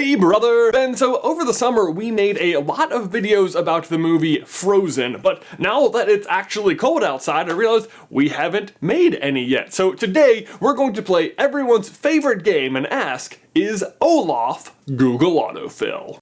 Hey brother! And so over the summer we made a lot of videos about the movie Frozen, but now that it's actually cold outside I realized we haven't made any yet. So today we're going to play everyone's favorite game and ask, is Olaf Google Autofill?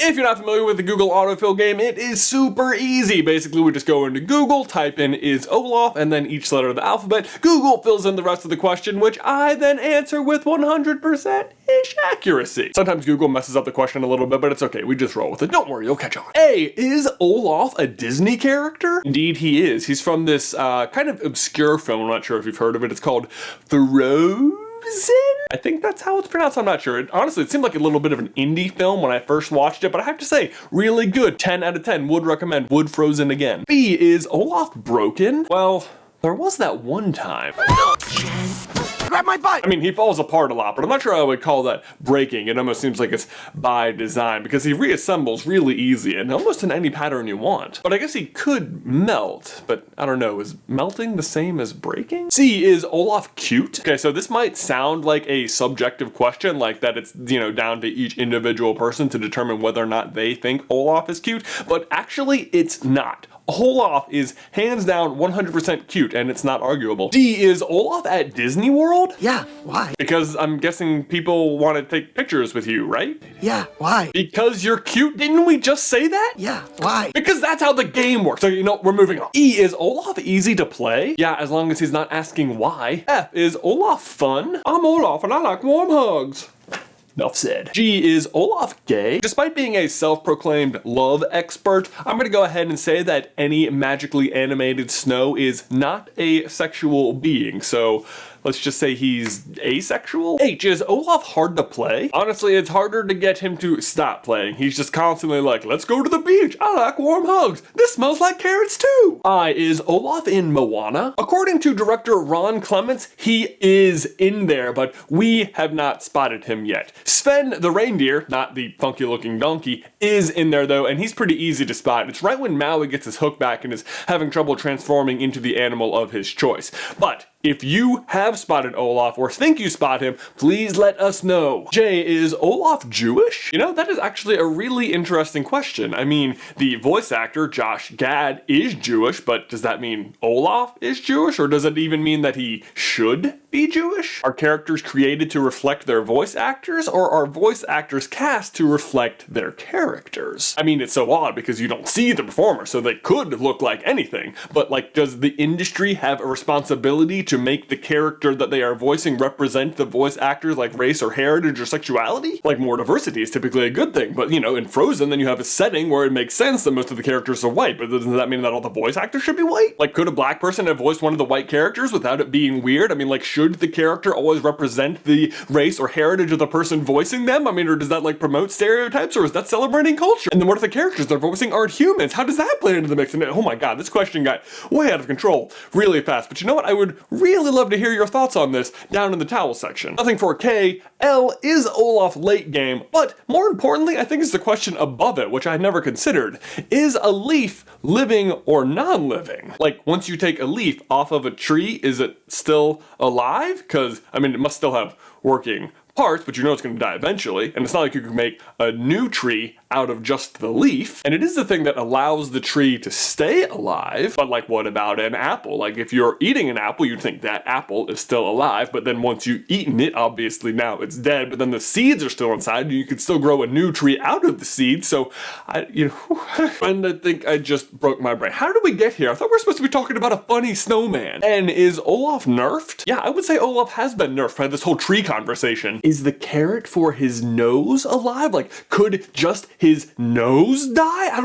If you're not familiar with the Google Autofill game, it is super easy. Basically, we just go into Google, type in Is Olaf, and then each letter of the alphabet. Google fills in the rest of the question, which I then answer with 100%-ish accuracy. Sometimes Google messes up the question a little bit, but it's okay. We just roll with it. Don't worry, you'll catch on. A, is Olaf a Disney character? Indeed, he is. He's from this kind of obscure film. I'm not sure if you've heard of it. It's called Frozen? I think that's how it's pronounced, I'm not sure. Honestly, it seemed like a little bit of an indie film when I first watched it, but I have to say, really good. 10 out of 10, would recommend, would Frozen again. B, is Olaf broken? Well, there was that one time. Grab my butt! I mean, he falls apart a lot, but I'm not sure I would call that breaking. It almost seems like it's by design, because he reassembles really easy and almost in any pattern you want. But I guess he could melt, but I don't know, is melting the same as breaking? C, is Olaf cute? Okay, so this might sound like a subjective question, like that it's, you know, down to each individual person to determine whether or not they think Olaf is cute, but actually it's not. Olaf is hands down 100% cute, and it's not arguable. D, is Olaf at Disney World? Yeah, why? Because I'm guessing people want to take pictures with you, right? Yeah, why? Because you're cute? Didn't we just say that? Yeah, why? Because that's how the game works. So, you know, we're moving on. E, is Olaf easy to play? Yeah, as long as he's not asking why. F, is Olaf fun? I'm Olaf and I like warm hugs. Enough said. G, is Olaf gay? Despite being a self-proclaimed love expert, I'm gonna go ahead and say that any magically animated snow is not a sexual being, so let's just say he's asexual. H, is Olaf hard to play? Honestly, it's harder to get him to stop playing. He's just constantly like, let's go to the beach. I like warm hugs. This smells like carrots too. I, is Olaf in Moana? According to director Ron Clements, he is in there, but we have not spotted him yet. Sven the reindeer, not the funky looking donkey, is in there though, and he's pretty easy to spot. It's right when Maui gets his hook back and is having trouble transforming into the animal of his choice. But if you have spotted Olaf or think you spot him, please let us know. J, is Olaf Jewish? You know, that is actually a really interesting question. I mean, the voice actor, Josh Gad, is Jewish, but does that mean Olaf is Jewish? Or does it even mean that he should be Jewish? Are characters created to reflect their voice actors, or are voice actors cast to reflect their characters? I mean, it's so odd because you don't see the performer, so they could look like anything, but like, does the industry have a responsibility to make the character that they are voicing represent the voice actors like race or heritage or sexuality? Like, more diversity is typically a good thing, but you know, in Frozen then you have a setting where it makes sense that most of the characters are white, but doesn't that mean that all the voice actors should be white? Like, could a black person have voiced one of the white characters without it being weird? I mean, like, should the character always represent the race or heritage of the person voicing them? I mean, or does that like promote stereotypes, or is that celebrating culture? And then what if the characters they're voicing aren't humans? How does that play into the mix? And oh my god, this question got way out of control really fast. But you know what? I would really love to hear your thoughts on this down in the towel section. Nothing for K. L, is Olaf late game? But more importantly, I think it's the question above it, which I never considered. Is a leaf living or non-living? Like, once you take a leaf off of a tree, is it still alive? Because, I mean, it must still have working parts, but you know it's going to die eventually, and it's not like you can make a new tree out of just the leaf, and it is the thing that allows the tree to stay alive. But like, what about an apple? Like, if you're eating an apple, you'd think that apple is still alive, but then once you've eaten it, obviously now it's dead, but then the seeds are still inside, and you could still grow a new tree out of the seeds. So and I think I just broke my brain. How did we get here? I thought we were supposed to be talking about a funny snowman. And is Olaf nerfed? Yeah, I would say Olaf has been nerfed by this whole tree conversation. Is the carrot for his nose alive? Like, could just his nose die? I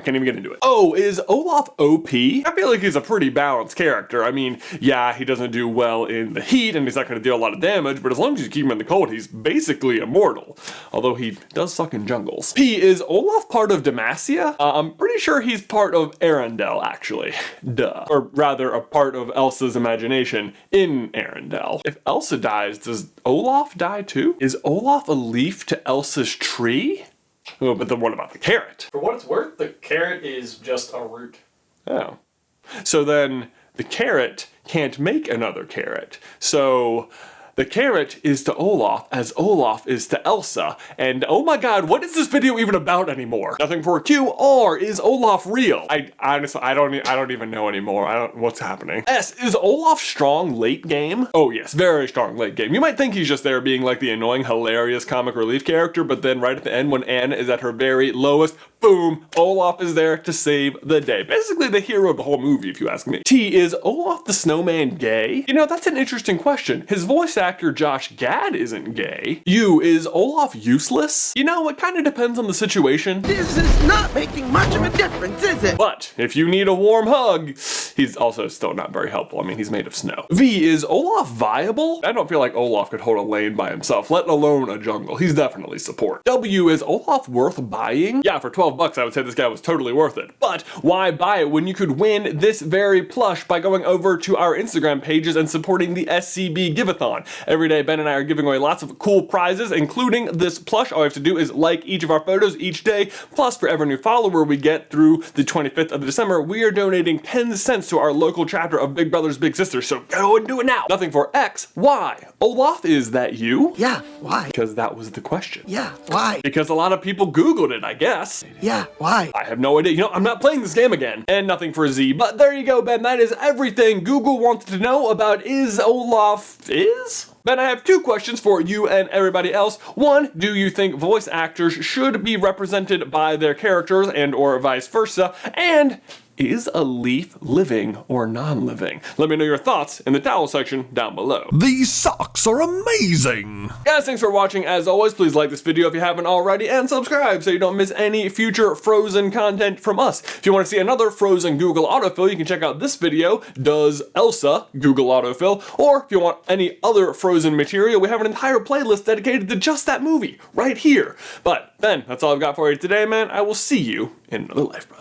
can't even get into it. Oh, is Olaf OP? I feel like he's a pretty balanced character. I mean, yeah, he doesn't do well in the heat and he's not going to deal a lot of damage, but as long as you keep him in the cold, he's basically immortal. Although he does suck in jungles. P, is Olaf part of Demacia? I'm pretty sure he's part of Arendelle, actually. Duh. Or rather, a part of Elsa's imagination in Arendelle. If Elsa dies, does Olaf die too? Is Olaf a leaf to Elsa's tree? Oh, but then what about the carrot? For what it's worth, the carrot is just a root. Oh. So then the carrot can't make another carrot. So the carrot is to Olaf as Olaf is to Elsa. And oh my god, what is this video even about anymore? Nothing for Q, or is Olaf real? I honestly, I don't even know anymore. What's happening? S, is Olaf strong late game? Oh yes, very strong late game. You might think he's just there being like the annoying, hilarious comic relief character, but then right at the end when Anne is at her very lowest, boom, Olaf is there to save the day. Basically the hero of the whole movie, if you ask me. T, is Olaf the Snowman gay? You know, that's an interesting question. His voice actor Josh Gad isn't gay. U, is Olaf useless? You know, it kind of depends on the situation. This is not making much of a difference, is it? But if you need a warm hug, he's also still not very helpful. I mean, he's made of snow. V, is Olaf viable? I don't feel like Olaf could hold a lane by himself, let alone a jungle. He's definitely support. W, is Olaf worth buying? Yeah, for 12 bucks, I would say this guy was totally worth it. But why buy it when you could win this very plush by going over to our Instagram pages and supporting the SCB Giveathon? Every day, Ben and I are giving away lots of cool prizes, including this plush. All you have to do is like each of our photos each day. Plus, for every new follower we get through the 25th of December, we are donating 10 cents to our local chapter of Big Brothers Big Sisters. So go and do it now. Nothing for X. Why? Olaf, is that you? Yeah, why? Because that was the question. Yeah, why? Because a lot of people Googled it, I guess. Yeah, why? I have no idea. You know, I'm not playing this game again. And nothing for Z. But there you go, Ben. That is everything Google wanted to know about Is Olaf is? Ben, I have two questions for you and everybody else. One, do you think voice actors should be represented by their characters and or vice versa? And is a leaf living or non-living? Let me know your thoughts in the towel section down below. These socks are amazing! Guys, thanks for watching. As always, please like this video if you haven't already and subscribe so you don't miss any future Frozen content from us. If you want to see another Frozen Google autofill, you can check out this video, Does Elsa Google Autofill? Or if you want any other Frozen material, we have an entire playlist dedicated to just that movie right here. But Ben, that's all I've got for you today, man. I will see you in another life, brother.